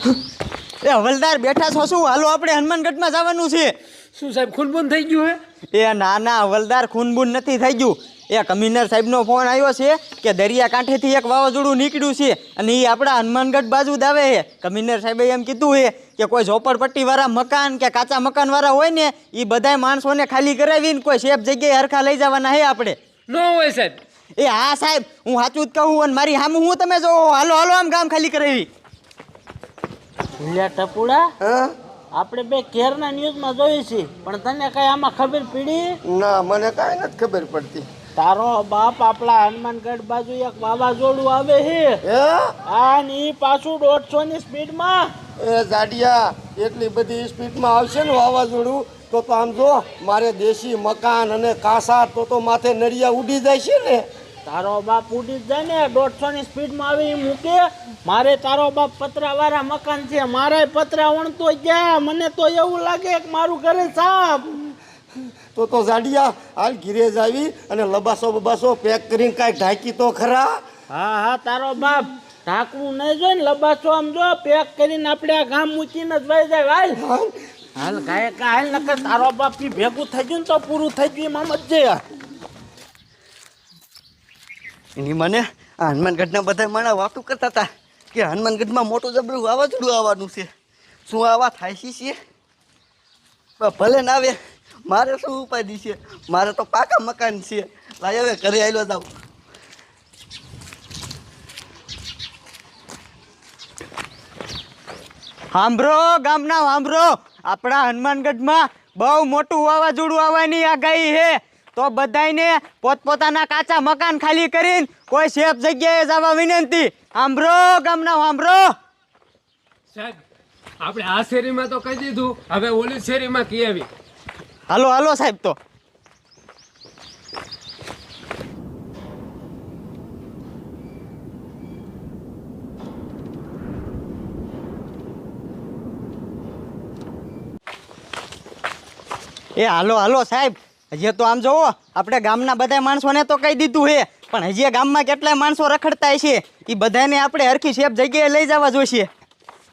એ હવલદાર બેઠા છો શું? હાલો આપણે હનુમાનગઢમાં જવાનું છે. શું સાહેબ ખૂનબૂન થઈ ગયું હે? એ ના ના હવલદાર, ખૂનબૂન નથી થઈ ગયું. એ કમિશનર સાહેબનો ફોન આવ્યો છે કે દરિયાકાંઠેથી એક વાવાઝોડું નીકળ્યું છે અને એ આપણા હનુમાનગઢ બાજુ જ આવે છે. કમિશનર સાહેબે એમ કીધું છે કે કોઈ ઝોપડપટ્ટીવાળા મકાન કે કાચા મકાનવાળા હોય ને એ બધાય માણસોને ખાલી કરાવીને કોઈ સેફ જગ્યાએ હરખા લઈ જવાના છે આપણે. ન હોય સાહેબ. એ હા સાહેબ, હું સાચું જ કહું અને મારી સામે હું તમે જો હાલો હાલો આમ ગામ ખાલી કરાવી. ભૂલ્યા ટપુડા, આપણે બે કેરના ન્યૂઝમાં જોઈ છે, પણ તને કઈ આમાં ખબર પડી? ના, મને કાંઈ નથી ખબર પડતી. તારો બાપ આપણા હનુમાનગઢ બાજુ એક વાવાઝોડું આવે છે. આ ને ઈ પાછું 150 ની સ્પીડમાં. એ જાડિયા, એટલી બધી સ્પીડમાં આવશે ને વાવાઝોડું તો આમ જો મારે દેશી મકાન અને કાસા તો માથે નળિયા ઉડી જાય છે ને. તારો બાપ ઉડી જ જાય ને, 150 ની સ્પીડમાં આવે એ મૂકે. મારે તારો બાપ પતરાવાળા મકાન છે, મારે પતરા વણતો ગયા. મને તો એવું લાગે કે મારું ઘરે સાપ. તો જાડિયા, હાલ ઘીરે જ આવી અને લબાસો બબાસો પેક કરીને કાંઈ ઢાંકી તો ખરા. હા હા, તારો બાપ ઢાંકવું નહીં જોઈ ને, લબાસો આમ જો પેક કરીને આપણે આ ગામ મૂકીને જ વહી જાય. હાલ હાલ ગાય હાલ, નકર તારો બાપ થી ભેગું થઈ ગયું ને તો પૂરું થઈ ગયું એમ જ છે. એની મને આ હનુમાનગઢના બધા માણા વાતું કરતા હતા કે હનુમાનગઢમાં મોટું જબરું વાવાઝોડું આવવાનું છે. શું આવા થાય છે? ભલે ના આવે, મારે શું ઉપાધિ છે? મારે તો પાકા મકાન છે. લાય હવે ઘરે આવેલો જાવ. સાંભળો ગામના, સાંભળો, આપણા હનુમાનગઢમાં બહુ મોટું વાવાઝોડું આવવાની આગાહી છે. તો બધાયને પોતપોતાના કાચા મકાન ખાલી કરીને કોઈ સેફ જગ્યાએ જવા વિનંતી. સાંભળો ગામના, સાંભળો. સાહેબ, આપણે આ શેરીમાં તો કહી દીધું, હવે ઓલી શેરીમાં કી આવી. હાલો હાલો સાહેબ. તો એ હાલો હાલો સાહેબ. હજી તો આમ જોવો, આપણે ગામના બધા માણસોને તો કહી દીધું છે, પણ હજી ગામમાં કેટલાય માણસો રખડતા છે. એ બધાને આપણે હરખી સેફ જગ્યાએ લઈ જવા જોઈશે.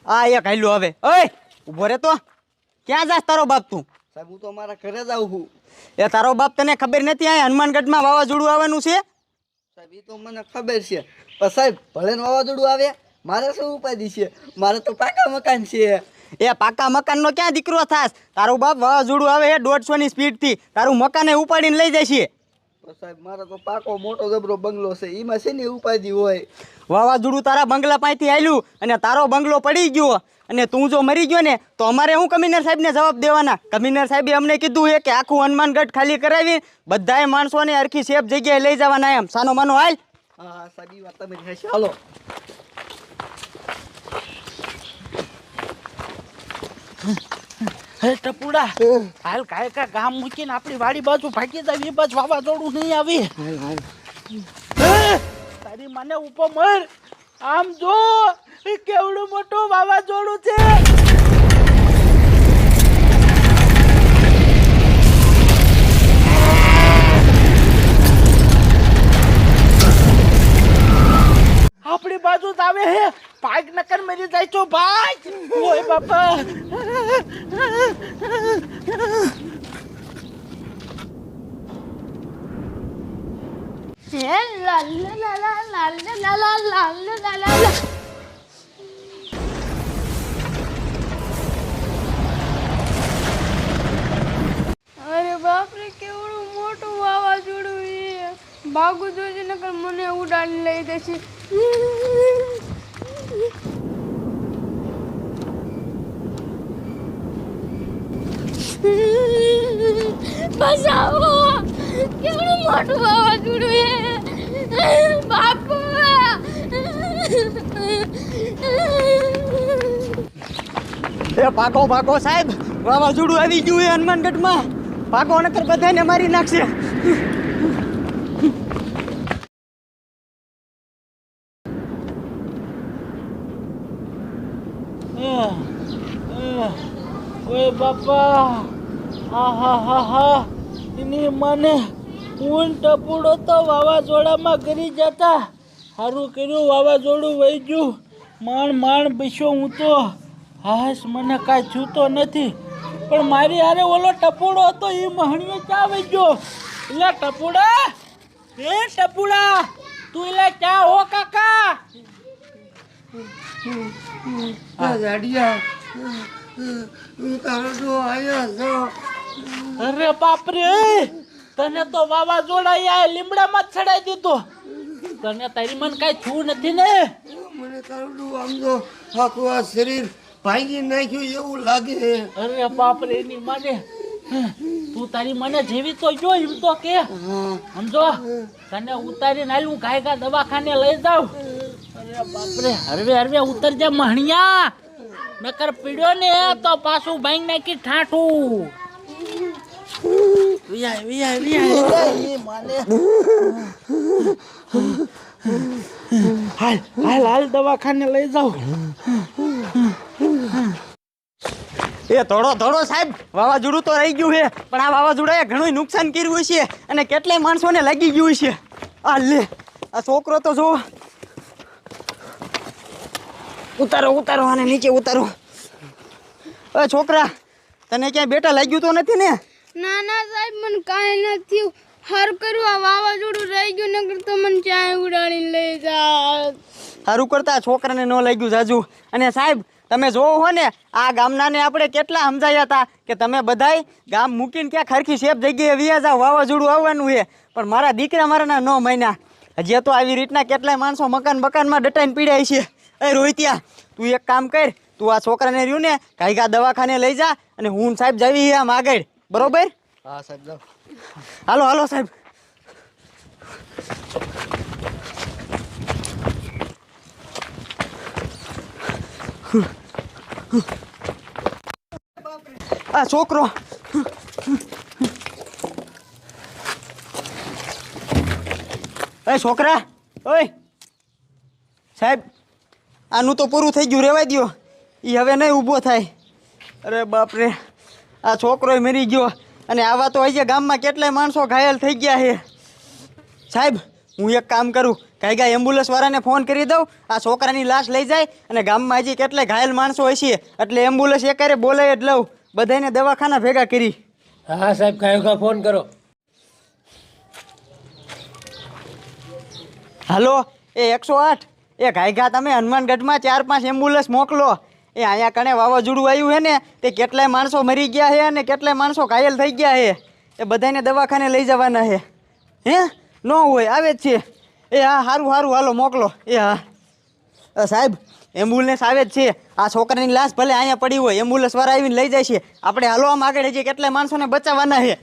આ એક હાલ્યો હવે. ઓય ઊભો રે તો. ક્યાં જાસ તારો બાપ તું? સાહેબ, હું તો મારા ઘરે જ આવું છું. એ તારો બાપ તને ખબર નથી આ હનુમાનગઢમાં વાવાઝોડું આવવાનું છે? સાહેબ, એ તો મને ખબર છે, પણ સાહેબ ભલે ને વાવાઝોડું આવે, મારે શું ઉપાધિ છે? મારે તો પાકા મકાન છે. એ પાકા મકાનનો ક્યાં દીકરો થાસ? તારું બાપ વાવાઝોડું આવે છે 150 ની સ્પીડથી, તારું મકાને ઉપાડીને લઈ જશે. સાહેબ, મારો તો પાકો મોટો જબરો બંગલો છે, એમાં છે ને ઉપાધિ હોય. વાવાઝોડું તારા બંગલા પાસેથી આવેલું અને તારો બંગલો પડી ગયો અને તું જો મરી ગયો ને તો અમારે શું કમિશનર સાહેબને જવાબ દેવાના? કમિશનર સાહેબે અમને કીધું છે કે આખું હનુમાનગઢ ખાલી કરાવી બધાય માણસોને હરખી સેફ જગ્યાએ લઈ જવાના. એમ સાનો માનો હાલ. હા સાહેબ, એ વાત તમે કહેશો. હાલો. હે ટપુડા, હાલ કાયકા ગામ મૂકીને આપણી વાડી બાજુ ભાગી જાય. એ બાજુ વાવાઝોડું નહીં આવી. તારી મને ઉપર મર. આમ જો કેવડું મોટું વાવાઝોડું છે. આપણી બાજુ જ આવે હે. ભાગ નકર મરી જાય છો ભાઈ. ઓય બાપા. અરે બાપરે, કેવડું મોટું વાવાઝોડું છે. ભાગું જોજે નકર મને ઉડાડી લઈ જશે. બચાવો, કેવડું મોટું વાવાઝોડું છે. બાપુ, એ પાકો પાકો સાહેબ, વાવાઝોડું આવી ગયું છે હનુમાનગઢમાં. પાકો નકર બધાને મારી નાખશે. ઓય બાપા. હા હા હા હા. એની મને ઊન ટપુડો તો વાવાઝોડામાં ગરી જતા. સારું કર્યું વાવાઝોડું વહી ગયું. માંડ બેસ્યો હું તો. હાશ મને કાંઈ છૂતો નથી, પણ મારી હારે ઓલો ટપુડો હતો એ મહણીઓ ક્યાં વહી ગયો? એટલે ટપુડા, એ ટપુડા, તું એટલે ક્યાં હો કાકા? અરે બાપરે, તને તો વાવાઝોડા લીમડામાં જ ચડાઈ દીધો. તને તારી મન કાંઈ છું નથી ને? મને તારું આમ તો આખું આ શરીર ભાંગી નાખ્યું એવું લાગે. અરે બાપરે, એની માને તું તારી મને જેવી તો જો એમ તો કે સમજો. તને ઉતારીને હાલ હું ગાયગા દવાખાને લઈ જાઉં. અરે બાપરે, હરવે ઉતરજે મહણિયા, નકર પીડ્યો ને તો પાછું ભાંગ નાખી ઠાઠું. હાલ દવાખાને લઈ જાઉં. એ ધોડો સાહેબ, વાવાઝોડું તો રહી ગયું છે, પણ આ વાવાઝોડાએ ઘણું નુકસાન કર્યું છે અને કેટલાય માણસોને લાગી ગયું છે. આ લે, આ છોકરો તો જો. ઉતારો અને નીચે ઉતારો. અ છોકરા, તને ક્યાંય બેટા લાગ્યું તો નથી ને? ના ના સાહેબ, મને કાંઈ નથી થયું. સારું કર્યું આ વાવાઝોડું રહી ગયું, નકર તો મને ચાય ઉડાડીને લઈ જાત. સારું કરતા છોકરાને ન લાગ્યું જાજુ. અને સાહેબ, તમે જોવો હો ને, આ ગામનાને આપણે કેટલા સમજાયા હતા કે તમે બધાય ગામ મૂકીને ક્યાં ખરખી સેફ જગ્યાએ વ્યા જાવ, વાવાઝોડું આવવાનું છે. પણ મારા દીકરા મારાના ન માન્યા. હજી તો આવી રીતના કેટલાય માણસો મકાનમાં ડટાઈને પીડાય છે. એ રોહિત્યા, તું એક કામ કર, તું આ છોકરાને રહ્યું ને કાંઈકા દવાખાને લઈ જા, અને હું સાહેબ જાવી આમ આગળ, બરોબર? હા સાહેબ, જાઓ. હાલો સાહેબ. આ છોકરો છોકરા, ઓય સાહેબ, આનું તો પૂરું થઈ ગયું, રેવાય દ્યો. એ હવે નહીં ઊભો થાય. અરે બાપરે, આ છોકરો મરી ગયો, અને આવા તો હજી ગામમાં કેટલાય માણસો ઘાયલ થઈ ગયા છે. સાહેબ, હું એક કામ કરું, કાંઈ એમ્બ્યુલન્સ વાળાને ફોન કરી દઉં, આ છોકરાની લાશ લઈ જાય, અને ગામમાં હજી કેટલાય ઘાયલ માણસો હશે, એટલે એમ્બ્યુલન્સ એકારે બોલાવી જ લઉં, બધાને દવાખાના ભેગા કરી. હા સાહેબ, કાંઈ ફોન કરો. હાલો, એ 108, એ ઘાયઘા તમે હનુમાનગઢમાં 4-5 એમ્બ્યુલન્સ મોકલો. એ અહીંયા કણે વાવાઝોડું આવ્યું છે ને, તે કેટલાય માણસો મરી ગયા છે અને કેટલાય માણસો ઘાયલ થઈ ગયા છે. એ બધાને દવાખાને લઈ જવાના છે. હે ન હોય, આવે જ છે. એ હા, સારું હાલો મોકલો. એ હા સાહેબ, એમ્બ્યુલન્સ આવે જ છે. આ છોકરાની લાશ ભલે અહીંયા પડી હોય, એમ્બ્યુલન્સ વાળા આવીને લઈ જાય છે. આપણે હાલો આમ આગળ, હજી કેટલાય માણસોને બચાવવાના છે.